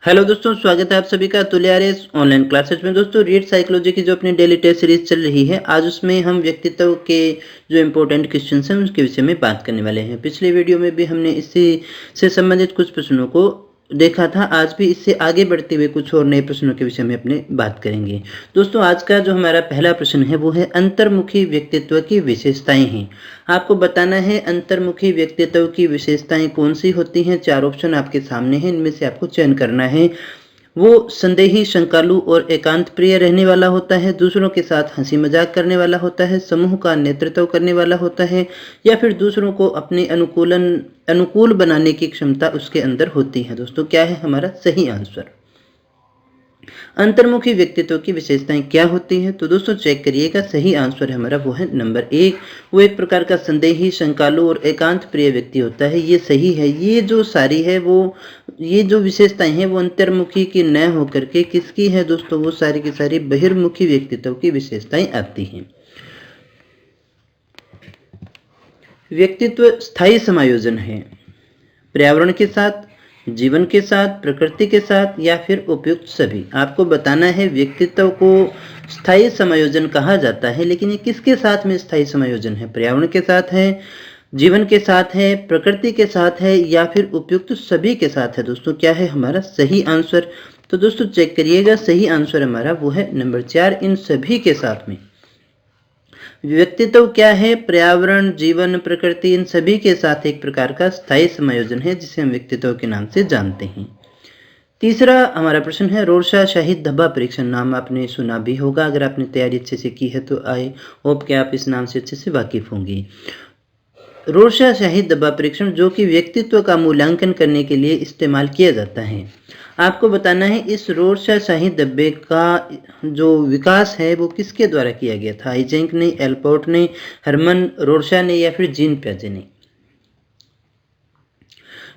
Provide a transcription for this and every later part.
Hello दोस्तों, स्वागत है आप सभी का तुल्यारेस ऑनलाइन क्लासेस में। दोस्तों, रीड साइकोलॉजी की जो अपनी डेली टेस्ट सीरीज चल रही है, आज उसमें हम व्यक्तित्व के जो इम्पोर्टेंट क्वेश्चंस हैं उसके विषय में बात करने वाले हैं। पिछले वीडियो में भी हमने इसी से संबंधित कुछ प्रश्नों को देखा था। आज भी इससे आगे बढ़ते हुए कुछ और नए प्रश्नों के विषय में अपने बात करेंगे। दोस्तों, आज का जो हमारा पहला प्रश्न है वो है अंतर्मुखी व्यक्तित्व की विशेषताएं हैं। आपको बताना है अंतर्मुखी व्यक्तित्व की विशेषताएं कौन सी होती हैं। 4 ऑप्शन आपके सामने हैं, इनमें से आपको चयन करना है। वो संदेही, शंकालु और एकांत प्रिय रहने वाला होता है, दूसरों के साथ हंसी मजाक करने वाला होता है, समूह का नेतृत्व करने वाला होता है, या फिर दूसरों को अपने अनुकूल बनाने की क्षमता उसके अंदर होती है। दोस्तों, क्या है हमारा सही आंसर? अंतर्मुखी व्यक्तित्व की विशेषताएं क्या होती है? तो दोस्तों चेक करिएगा, सही आंसर हमारा वो है नंबर 1। वो एक प्रकार का संदेही, शंकालु और एकांत प्रिय व्यक्ति होता है। ये सही है। ये जो सारी है वो ये जो विशेषताएं हैं वो अंतर्मुखी की न होकर के किसकी है दोस्तों? वो सारी की सारी बहिर्मुखी व्यक्तित्व की विशेषताएं आती हैं। व्यक्तित्व स्थायी समायोजन है, पर्यावरण के साथ, जीवन के साथ, प्रकृति के साथ, या फिर उपयुक्त सभी। आपको बताना है व्यक्तित्व को स्थायी समायोजन कहा जाता है, लेकिन ये किसके साथ में स्थायी समायोजन है? पर्यावरण के साथ है, जीवन के साथ है, प्रकृति के साथ है, या फिर उपयुक्त सभी के साथ है। दोस्तों, क्या है हमारा सही आंसर? तो दोस्तों चेक करिएगा, सही आंसर हमारा वो है नंबर 4, इन सभी के साथ में। व्यक्तित्व क्या है? पर्यावरण, जीवन, प्रकृति, इन सभी के साथ एक प्रकार का स्थायी समायोजन है, जिसे हम व्यक्तित्व के नाम से जानते हैं। तीसरा हमारा प्रश्न है रोरशा शाही धब्बा परीक्षण। नाम आपने सुना भी होगा, अगर आपने तैयारी अच्छे से की है तो आई होप कि आप इस नाम से अच्छे से वाकिफ होंगे। रोरशा शाही धब्बा परीक्षण जो कि व्यक्तित्व का मूल्यांकन करने के लिए इस्तेमाल किया जाता है। आपको बताना है इस रोरशा शाही धब्बे का जो विकास है वो किसके द्वारा किया गया था? हाइजेंक ने, एल्पोर्ट ने, हरमन रोरशा ने, या फिर जीन पियाजे ने?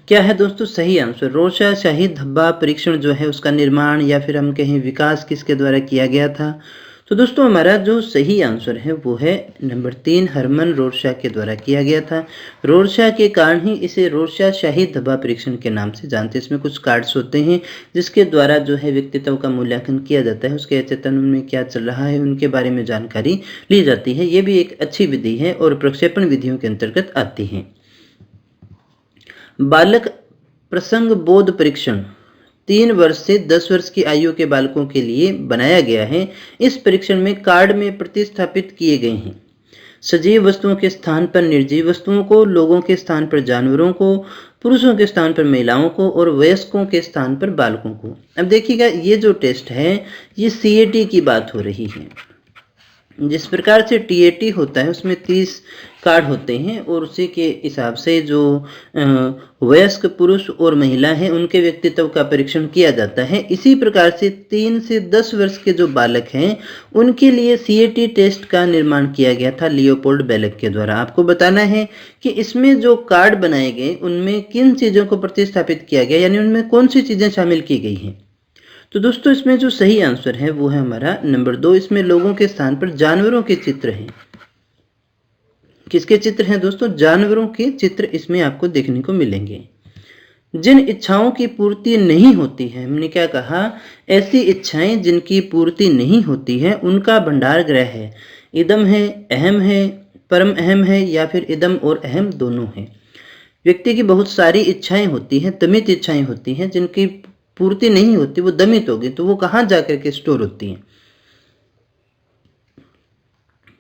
क्या है दोस्तों सही आंसर? रोरशा शाही धब्बा परीक्षण जो है उसका निर्माण या फिर हम कहें विकास किसके द्वारा किया गया था? तो दोस्तों हमारा जो सही आंसर है वो है नंबर 3, हरमन रोरशा के द्वारा किया गया था। रोरशा के कारण ही इसे रोरशा शाही धब्बा परीक्षण के नाम से जानते हैं। इसमें कुछ कार्ड्स होते हैं जिसके द्वारा जो है व्यक्तित्व का मूल्यांकन किया जाता है, उसके चेतन में क्या चल रहा है उनके बारे में जानकारी ली जाती है। ये भी एक अच्छी विधि है और प्रक्षेपण विधियों के अंतर्गत आती है। बालक प्रसंग बोध परीक्षण 3 वर्ष से 10 वर्ष की आयु के बालकों के लिए बनाया गया है। इस परीक्षण में कार्ड में प्रतिस्थापित किए गए हैं सजीव वस्तुओं के स्थान पर निर्जीव वस्तुओं को, लोगों के स्थान पर जानवरों को, पुरुषों के स्थान पर महिलाओं को और वयस्कों के स्थान पर बालकों को। अब देखिएगा, ये जो टेस्ट है ये CAT की बात हो रही है। जिस प्रकार से TAT होता है उसमें 30 कार्ड होते हैं और उसी के हिसाब से जो वयस्क पुरुष और महिला हैं उनके व्यक्तित्व का परीक्षण किया जाता है। इसी प्रकार से 3 से 10 वर्ष के जो बालक हैं उनके लिए CAT टेस्ट का निर्माण किया गया था लियोपोल्ड बेलेक के द्वारा। आपको बताना है कि इसमें जो कार्ड बनाए गए उनमें किन चीज़ों को प्रतिस्थापित किया गया, यानी उनमें कौन सी चीज़ें शामिल की गई हैं। तो दोस्तों इसमें जो सही आंसर है वो है हमारा नंबर 2। इसमें लोगों के स्थान पर जानवरों के चित्र हैं। किसके चित्र हैं दोस्तों? जानवरों के चित्र इसमें आपको देखने को मिलेंगे। जिन इच्छाओं की पूर्ति नहीं होती है, हमने क्या कहा, ऐसी इच्छाएं जिनकी पूर्ति नहीं होती है उनका भंडार ग्रह है। इदम है, अहम है, परम अहम है, या फिर इदम और अहम दोनों है। व्यक्ति की बहुत सारी इच्छाएं होती हैं, दमित इच्छाएं होती हैं, जिनकी पूर्ति नहीं होती, वो दमित होगी, तो वो कहाँ जाकर के स्टोर होती हैं?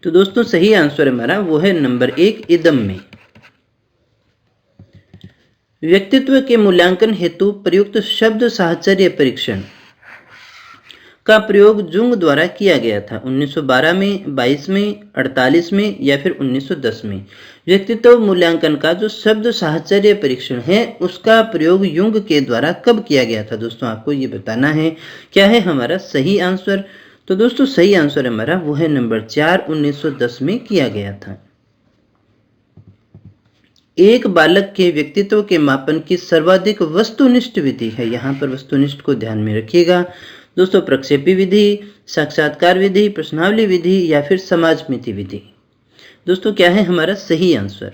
तो दोस्तों सही आंसर हमारा वो है नंबर 1, इदम में। व्यक्तित्व के मूल्यांकन हेतु प्रयुक्त शब्द साहचर्य परीक्षण का प्रयोग जुंग द्वारा किया गया था 1912 में, 22 में, 48 में, या फिर 1910 में। व्यक्तित्व मूल्यांकन का जो शब्द साहचर्य परीक्षण है उसका प्रयोग युंग के द्वारा कब किया गया था? दोस्तों आपको ये बताना है। क्या है हमारा सही आंसर? तो दोस्तों सही आंसर हमारा वो है नंबर 4, 1910 में किया गया था। एक बालक के व्यक्तित्व के मापन की सर्वाधिक वस्तुनिष्ठ विधि है। यहाँ पर वस्तुनिष्ठ को ध्यान में रखिएगा दोस्तों। प्रक्षेपी विधि, साक्षात्कार विधि, प्रश्नावली विधि, या फिर समाजमिति विधि। दोस्तों क्या है हमारा सही आंसर?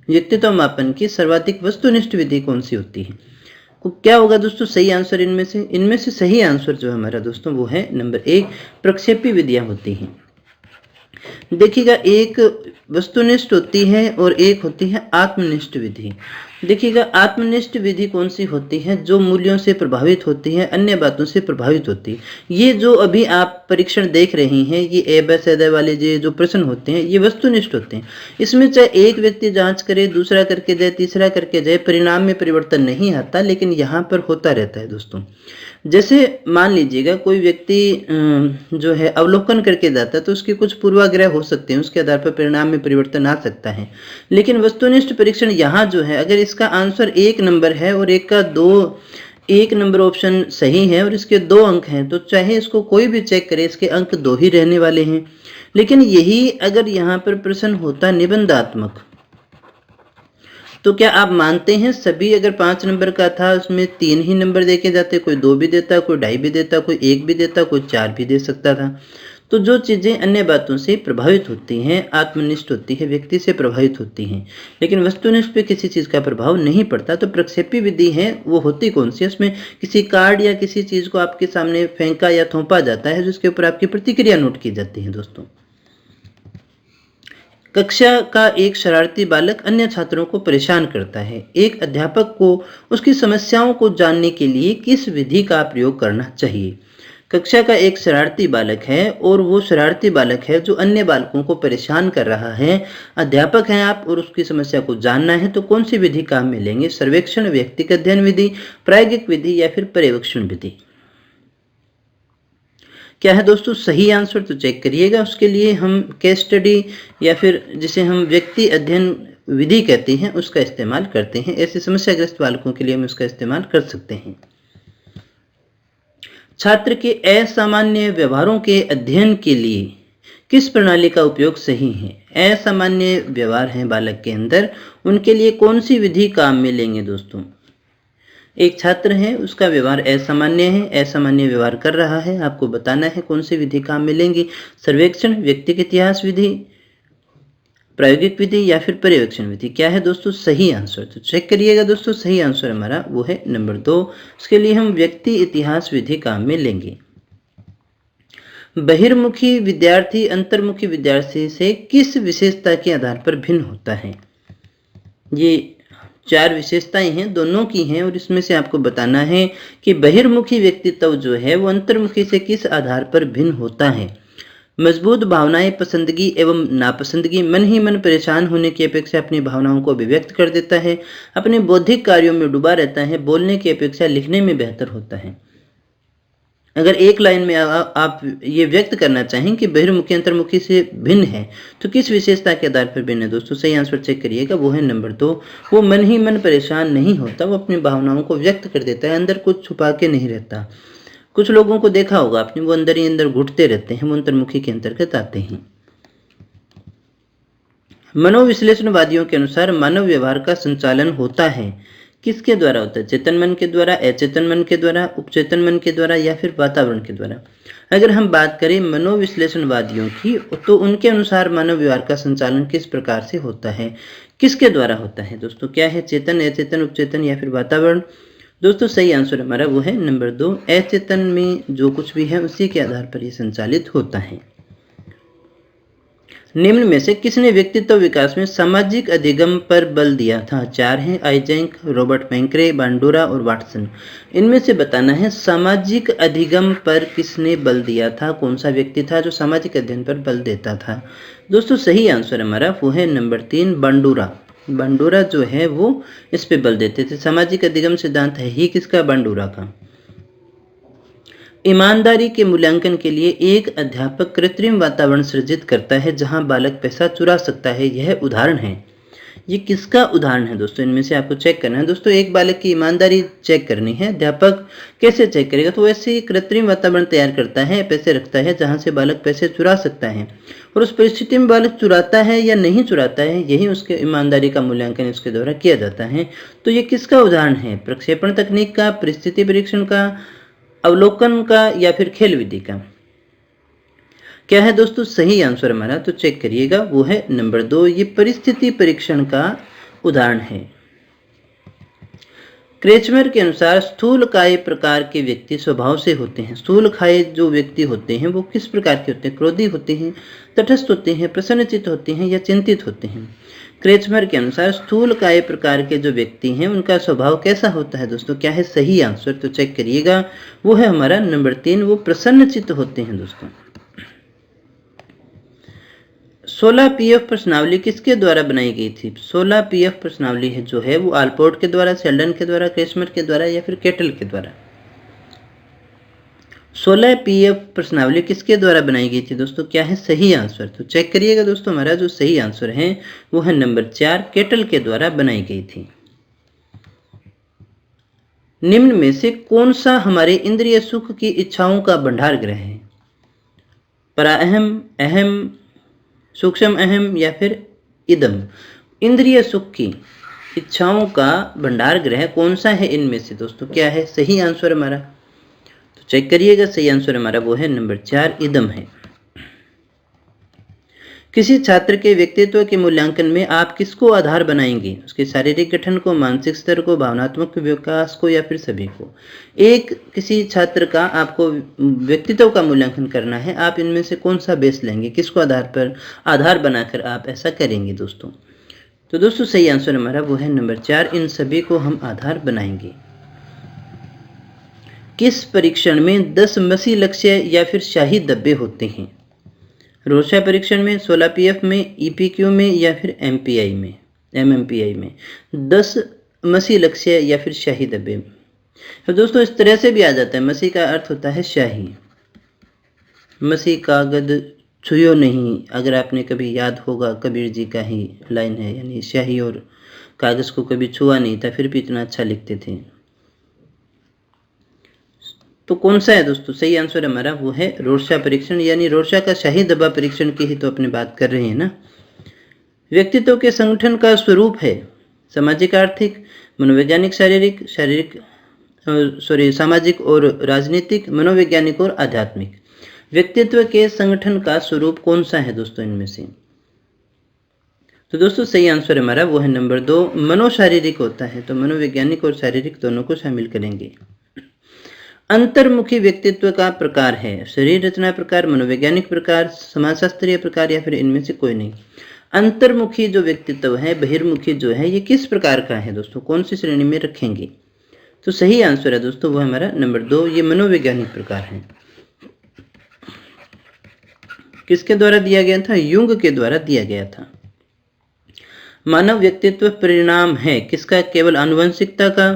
व्यक्तित्व मापन की सर्वाधिक वस्तुनिष्ठ विधि कौन सी होती है? क्या होगा दोस्तों सही आंसर इनमें से सही आंसर जो है हमारा दोस्तों वो है नंबर 1, प्रक्षेपी विधियां होती हैं। देखिएगा, एक वस्तुनिष्ठ होती है और एक होती है आत्मनिष्ठ विधि। देखिएगा, आत्मनिष्ठ विधि कौन सी होती है? जो मूल्यों से प्रभावित होती है, अन्य बातों से प्रभावित होती है। ये जो अभी आप परीक्षण देख रहे हैं, ये ए बस एदय वाले जो प्रश्न होते हैं, ये वस्तुनिष्ठ होते हैं। इसमें चाहे एक व्यक्ति जांच करे, दूसरा करके जाए, तीसरा करके जाए, परिणाम में परिवर्तन नहीं आता, लेकिन यहाँ पर होता रहता है दोस्तों। जैसे मान लीजिएगा कोई व्यक्ति जो है अवलोकन करके जाता है, तो उसके कुछ पूर्वाग्रह हो सकते हैं, उसके आधार पर परिणाम में परिवर्तन आ सकता है। लेकिन वस्तुनिष्ठ परीक्षण यहाँ जो है, अगर इसका आंसर 1 नंबर है और एक नंबर ऑप्शन सही है और इसके 2 अंक हैं, तो चाहे इसको कोई भी चेक करे, इसके अंक 2 ही रहने वाले हैं। लेकिन यही अगर यहाँ पर प्रश्न होता निबंधात्मक, तो क्या आप मानते हैं सभी अगर 5 नंबर का था, उसमें 3 ही नंबर देके जाते, कोई 2 भी देता, कोई 2.5 भी देता, कोई 1 भी देता, कोई 4 भी दे सकता था। तो जो चीज़ें अन्य बातों से प्रभावित होती हैं, आत्मनिष्ठ होती है, व्यक्ति से प्रभावित होती हैं, लेकिन वस्तुनिष्ठ पे किसी चीज़ का प्रभाव नहीं पड़ता। तो प्रक्षेपी विधि है वो होती कौन सी? उसमें किसी कार्ड या किसी चीज़ को आपके सामने फेंका या थोपा जाता है, जिसके ऊपर आपकी प्रतिक्रिया नोट की जाती है दोस्तों। कक्षा का एक शरारती बालक अन्य छात्रों को परेशान करता है। एक अध्यापक को उसकी समस्याओं को जानने के लिए किस विधि का प्रयोग करना चाहिए? कक्षा का एक शरारती बालक है और वो शरारती बालक है जो अन्य बालकों को परेशान कर रहा है। अध्यापक हैं आप और उसकी समस्या को जानना है, तो कौन सी विधि काम में लेंगे? सर्वेक्षण, व्यक्तिगत अध्ययन विधि, प्रायोगिक विधि या फिर पर्यवेक्षण विधि? क्या है दोस्तों सही आंसर? तो चेक करिएगा। उसके लिए हम केस स्टडी या फिर जिसे हम व्यक्ति अध्ययन विधि कहते हैं उसका इस्तेमाल करते हैं। ऐसे समस्याग्रस्त बालकों के लिए हम उसका इस्तेमाल कर सकते हैं। छात्र के असामान्य व्यवहारों के अध्ययन के लिए किस प्रणाली का उपयोग सही है? असामान्य व्यवहार है बालक के अंदर, उनके लिए कौन सी विधि काम में लेंगे दोस्तों? एक छात्र है, उसका व्यवहार असामान्य है, असामान्य व्यवहार कर रहा है, आपको बताना है कौन सी विधि काम में लेंगे? सर्वेक्षण, व्यक्तिगत इतिहास विधि, प्रायोगिक विधि या फिर पर्यवेक्षण विधि? क्या है दोस्तों सही आंसर? तो चेक करिएगा दोस्तों, सही आंसर हमारा वो है नंबर 2। उसके लिए हम व्यक्ति इतिहास विधि काम में लेंगे। बहिर्मुखी विद्यार्थी अंतर्मुखी विद्यार्थी से किस विशेषता के आधार पर भिन्न होता है? ये 4 विशेषताएं हैं, दोनों की हैं, और इसमें से आपको बताना है कि बहिर्मुखी व्यक्तित्व जो है वो अंतर्मुखी से किस आधार पर भिन्न होता है। मजबूत भावनाएं, पसंदगी एवं नापसंदगी, मन ही मन परेशान होने की अपेक्षा अपनी भावनाओं को अभिव्यक्त कर देता है, अपने बौद्धिक कार्यों में डूबा रहता है, बोलने की अपेक्षा लिखने में बेहतर होता है। अगर एक लाइन में आप ये व्यक्त करना चाहें कि बहिर्मुखी अंतर्मुखी से भिन्न है, तो किस विशेषता के आधार पर भिन्न है दोस्तों? सही आंसर चेक करिएगा, वो है नंबर 2। वो मन ही मन परेशान नहीं होता, वो अपनी भावनाओं को व्यक्त कर देता है, अंदर कुछ छुपा के नहीं रहता। कुछ लोगों को देखा होगा आपने, वो अंदर ही अंदर घुटते रहते हैं, वो अंतर्मुखी के अंतर्गत आते हैं। मनोविश्लेषणवादियों के अनुसार मानव व्यवहार का संचालन होता है किसके द्वारा होता है? चेतन मन के द्वारा, अचेतन मन के द्वारा, उपचेतन मन के द्वारा या फिर वातावरण के द्वारा? अगर हम बात करें मनोविश्लेषणवादियों की, तो उनके अनुसार मानव व्यवहार का संचालन किस प्रकार से होता है, किसके द्वारा होता है दोस्तों? क्या है? चेतन, अचेतन, उपचेतन या फिर वातावरण? दोस्तों सही आंसर हमारा वो है नंबर 2। अचेतन में जो कुछ भी है उसी के आधार पर ये संचालित होता है। निम्न में से किसने व्यक्तित्व विकास में सामाजिक अधिगम पर बल दिया था? 4 हैं, आइजेंक, रॉबर्ट मैंक्रे, बांडुरा और वाटसन। इनमें से बताना है सामाजिक अधिगम पर किसने बल दिया था, कौन सा व्यक्ति था जो सामाजिक अध्ययन पर बल देता था? दोस्तों सही आंसर हमारा वो है नंबर 3, बांडुरा। बांडुरा जो है वो इस पे बल देते थे। सामाजिक अधिगम सिद्धांत है ही किसका? बांडुरा का। ईमानदारी के मूल्यांकन के लिए एक अध्यापक कृत्रिम वातावरण सृजित करता है जहां बालक पैसा चुरा सकता है, यह उदाहरण है। ये किसका उदाहरण है दोस्तों? इनमें से आपको चेक करना है दोस्तों। एक बालक की ईमानदारी चेक करनी है, अध्यापक कैसे चेक करेगा? तो वैसे ही कृत्रिम वातावरण तैयार करता है, पैसे रखता है जहां से बालक पैसे चुरा सकता है, और उस परिस्थिति में बालक चुराता है या नहीं चुराता है, यही उसके ईमानदारी का मूल्यांकन इसके द्वारा किया जाता है। तो ये किसका उदाहरण है? प्रक्षेपण तकनीक का, परिस्थिति परीक्षण का, अवलोकन का या फिर खेल विधि का? क्या है दोस्तों सही आंसर हमारा? तो चेक करिएगा, वो है नंबर 2। ये परिस्थिति परीक्षण का उदाहरण है। क्रेचमर के अनुसार स्थूलकाय प्रकार के व्यक्ति स्वभाव से होते हैं। स्थूलकाय जो व्यक्ति होते हैं वो किस प्रकार के होते हैं? क्रोधी होते हैं, तटस्थ होते हैं, प्रसन्नचित्त होते हैं या चिंतित होते हैं? क्रेचमर के अनुसार स्थूलकाय प्रकार के जो व्यक्ति हैं उनका स्वभाव कैसा होता है दोस्तों? क्या है सही आंसर? तो चेक करिएगा, वो है हमारा नंबर 3, वो प्रसन्नचित्त होते हैं दोस्तों। 16 पीएफ प्रश्नावली किसके द्वारा बनाई गई थी? 16 पीएफ प्रश्नावली है जो है वो आलपोर्ट के द्वारा, शेल्डन के द्वारा, क्रेचमर के द्वारा या फिर केटल के द्वारा? 16 पीएफ प्रश्नावली किसके द्वारा बनाई गई थी दोस्तों? क्या है सही आंसर? तो चेक करिएगा दोस्तों, हमारा जो सही आंसर है वो है नंबर 4, केटल के द्वारा बनाई गई थी। निम्न में से कौन सा हमारे इंद्रिय सुख की इच्छाओं का भंडार गृह है? पराअहम, अहम, सूक्ष्म अहम या फिर इदम? इंद्रिय सुख की इच्छाओं का भंडार गृह कौन सा है इनमें से दोस्तों? क्या है सही आंसर हमारा? तो चेक करिएगा, सही आंसर हमारा वो है नंबर 4, इदम है। किसी छात्र के व्यक्तित्व के मूल्यांकन में आप किसको आधार बनाएंगे? उसके शारीरिक गठन को, मानसिक स्तर को, भावनात्मक विकास को या फिर सभी को? एक किसी छात्र का आपको व्यक्तित्व का मूल्यांकन करना है, आप इनमें से कौन सा बेस लेंगे? किसको आधार बनाकर आप ऐसा करेंगे दोस्तों? तो दोस्तों सही आंसर हमारा वो है नंबर 4, इन सभी को हम आधार बनाएंगे। किस परीक्षण में 10 मसी लक्ष्य या फिर शाही डब्बे होते हैं? रोशा परीक्षण में, 16 पीएफ में, ईपीक्यू में या फिर एमपीआई में, एमएमपीआई में? 10 मसी लक्ष्य या फिर शाही डब्बे में। तो दोस्तों इस तरह से भी आ जाता है, मसी का अर्थ होता है शाही। मसी कागज छुयो नहीं, अगर आपने कभी याद होगा कबीर जी का ही लाइन है, यानी शाही और कागज को कभी छुआ नहीं था फिर भी इतना अच्छा लिखते थे। तो कौन सा है दोस्तों? सही आंसर हमारा वो है रोर्शा परीक्षण, यानी रोर्शा का शाही डब्बा परीक्षण की ही तो अपने बात कर रहे हैं ना। व्यक्तित्व के संगठन का स्वरूप है सामाजिक, आर्थिक, मनोवैज्ञानिक, सामाजिक और राजनीतिक, मनोवैज्ञानिक और आध्यात्मिक। व्यक्तित्व के संगठन का स्वरूप कौन सा है दोस्तों इनमें से? तो दोस्तों सही आंसर हमारा वो है नंबर 2, मनोशारीरिक होता है। तो मनोवैज्ञानिक और शारीरिक दोनों को शामिल करेंगे। अंतर्मुखी व्यक्तित्व का प्रकार है शरीर रचना प्रकार, मनोवैज्ञानिक प्रकार, समाजशास्त्रीय प्रकार या फिर इनमें से कोई नहीं? अंतर्मुखी जो व्यक्तित्व है, बहिर्मुखी जो है, ये किस प्रकार का है दोस्तों? कौन सी श्रेणी में रखेंगे? तो सही आंसर है दोस्तों वो हमारा नंबर 2, ये मनोवैज्ञानिक प्रकार है। किसके द्वारा दिया गया था? युंग के द्वारा दिया गया था। मानव व्यक्तित्व परिणाम है किसका? केवल आनुवंशिकता का,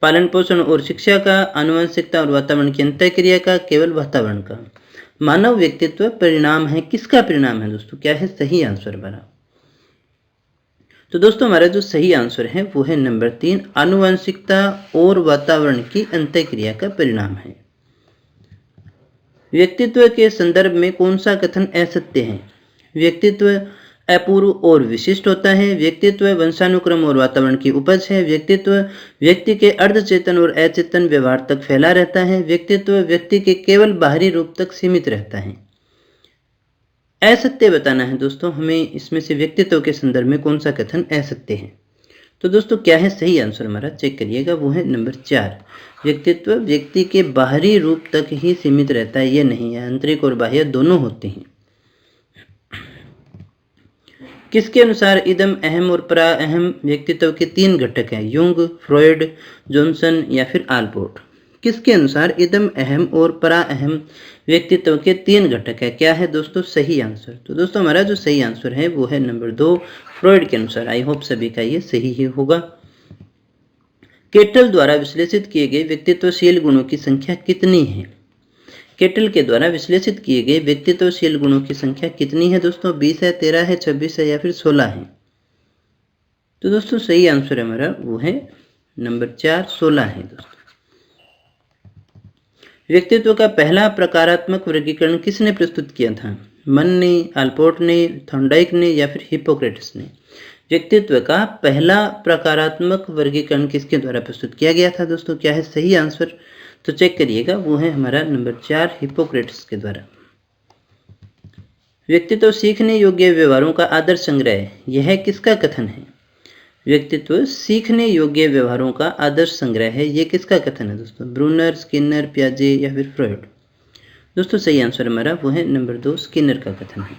पालन पोषण और शिक्षा का, आनुवंशिकता और वातावरण की अंतःक्रिया का, केवल वातावरण का? मानव व्यक्तित्व परिणाम है किसका परिणाम है दोस्तों? क्या है सही आंसर हमारा? तो दोस्तों हमारा जो सही आंसर है वो है नंबर 3, आनुवंशिकता और वातावरण की अंतःक्रिया का परिणाम है। व्यक्तित्व के संदर्भ में कौन सा कथन असत्य है? व्यक्तित्व अपूर्व और विशिष्ट होता है, व्यक्तित्व वंशानुक्रम और वातावरण की उपज है, व्यक्तित्व व्यक्ति के अर्धचेतन और अचेतन व्यवहार तक फैला रहता है, व्यक्तित्व व्यक्ति के केवल बाहरी रूप तक सीमित रहता है। असत्य बताना है दोस्तों हमें, इसमें से व्यक्तित्व के संदर्भ में कौन सा कथन असत्य है? तो दोस्तों क्या है सही आंसर हमारा? चेक करिएगा, वो है नंबर 4, व्यक्तित्व व्यक्ति के बाहरी रूप तक ही सीमित रहता है, ये नहीं है, आंतरिक और बाह्य दोनों होते हैं। किसके अनुसार इदम, अहम और परा अहम व्यक्तित्व के 3 घटक हैं? युंग, फ्रॉयड, जॉनसन या फिर आलपोर्ट? किसके अनुसार इदम, अहम और परा अहम व्यक्तित्व के 3 घटक है? क्या है दोस्तों सही आंसर? तो दोस्तों हमारा जो सही आंसर है वो है नंबर 2, फ्रॉयड के अनुसार। आई होप सभी का ये सही ही होगा। केटल द्वारा विश्लेषित किए गए व्यक्तित्वशील गुणों की संख्या कितनी है? केटल के द्वारा विश्लेषित किए गए व्यक्तित्वशील गुणों की संख्या कितनी है दोस्तों? 20 है, 13 है, 26 है या फिर 16 है? तो दोस्तों सही आंसर हमारा वो है नंबर 4, 16 है दोस्तों। व्यक्तित्व का पहला प्रकारात्मक वर्गीकरण किसने प्रस्तुत किया था? मन ने, आलपोर्ट ने, थॉर्नडाइक ने या फिर हिप्पोक्रेटस ने? व्यक्तित्व का पहला प्रकारात्मक वर्गीकरण किसके द्वारा प्रस्तुत किया गया था दोस्तों? क्या है सही आंसर? तो चेक करिएगा, वो है हमारा नंबर 4, हिप्पोक्रेटस के द्वारा। व्यक्तित्व सीखने योग्य व्यवहारों का आदर्श संग्रह, यह किसका कथन है? व्यक्तित्व सीखने योग्य व्यवहारों का आदर्श संग्रह है। ये किसका कथन है दोस्तों? ब्रूनर, स्किनर, पियाजे या फिर फ्रॉइड? दोस्तों सही आंसर हमारा वो है नंबर 2, स्किनर का कथन है।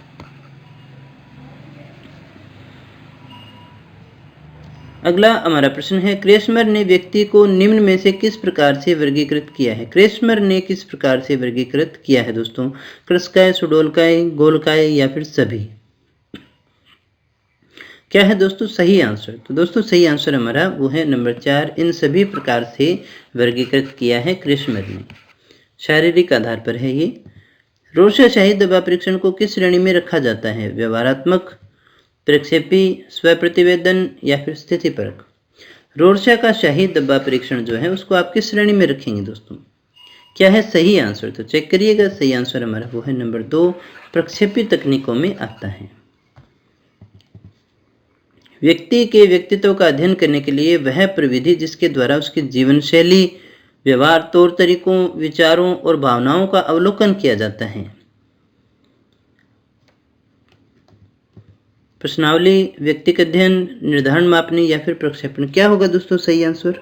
अगला हमारा प्रश्न है, क्रेस्मर ने व्यक्ति को निम्न में से किस प्रकार से वर्गीकृत किया है? क्रेस्मर ने किस प्रकार से वर्गीकृत किया है दोस्तों? कृस्काय, सुडोलकाय, गोलकाय या फिर सभी? क्या है दोस्तों सही आंसर? तो दोस्तों सही आंसर हमारा वो है नंबर 4, इन सभी प्रकार से वर्गीकृत किया है क्रेस्मर ने। शारीरिक आधार पर है ये। रोर्शा-शाही दबाव परीक्षण को किस श्रेणी में रखा जाता है? व्यवहारात्मक, प्रक्षेपी, स्वप्रतिवेदन या फिर स्थितिपरक? रोर्शा का शाही दबाव परीक्षण जो है उसको आप किस श्रेणी में रखेंगे दोस्तों? क्या है सही आंसर? तो चेक करिएगा, सही आंसर हमारा वो है नंबर 2, प्रक्षेपी तकनीकों में आता है। व्यक्ति के व्यक्तित्व का अध्ययन करने के लिए वह प्रविधि जिसके द्वारा उसकी जीवन शैली, व्यवहार, तौर तरीकों, विचारों और भावनाओं का अवलोकन किया जाता है। प्रश्नावली, व्यक्तिगत अध्ययन, निर्धारण मापनी या फिर प्रक्षेपण? क्या होगा दोस्तों सही आंसर?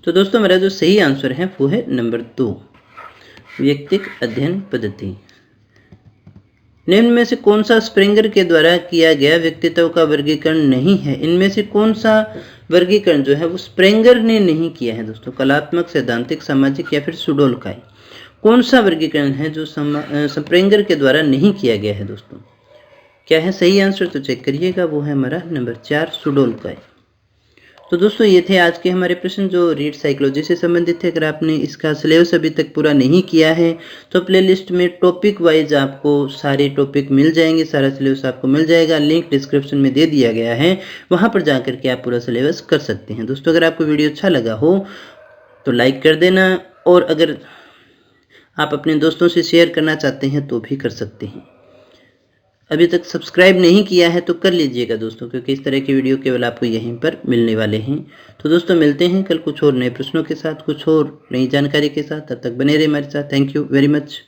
तो दोस्तों मेरा जो सही आंसर है वो है नंबर 2, व्यक्तिगत अध्ययन पद्धति। निम्न में से कौन सा स्प्रेंगर के द्वारा किया गया व्यक्तित्व का वर्गीकरण नहीं है? इनमें से कौन सा वर्गीकरण जो है वो स्प्रेंगर ने नहीं किया है दोस्तों? कलात्मक, सैद्धांतिक, सामाजिक या फिर सुडोलकाय? कौन सा वर्गीकरण है जो स्प्रेंगर के द्वारा नहीं किया गया है दोस्तों? क्या है सही आंसर? तो चेक करिएगा, वो है हमारा नंबर 4, सुडोलकाय। तो दोस्तों ये थे आज के हमारे प्रश्न जो रीड साइकोलॉजी से संबंधित थे। अगर आपने इसका सिलेबस अभी तक पूरा नहीं किया है तो प्लेलिस्ट में टॉपिक वाइज आपको सारे टॉपिक मिल जाएंगे, सारा सिलेबस आपको मिल जाएगा। लिंक डिस्क्रिप्शन में दे दिया गया है, वहाँ पर जा करके आप पूरा सिलेबस कर सकते हैं। दोस्तों अगर आपको वीडियो अच्छा लगा हो तो लाइक कर देना, और अगर आप अपने दोस्तों से शेयर करना चाहते हैं तो भी कर सकते हैं। अभी तक सब्सक्राइब नहीं किया है तो कर लीजिएगा दोस्तों, क्योंकि इस तरह की वीडियो केवल आपको यहीं पर मिलने वाले हैं। तो दोस्तों मिलते हैं कल कुछ और नए प्रश्नों के साथ, कुछ और नई जानकारी के साथ। तब तक बने रहिए हमारे साथ। Thank you very much.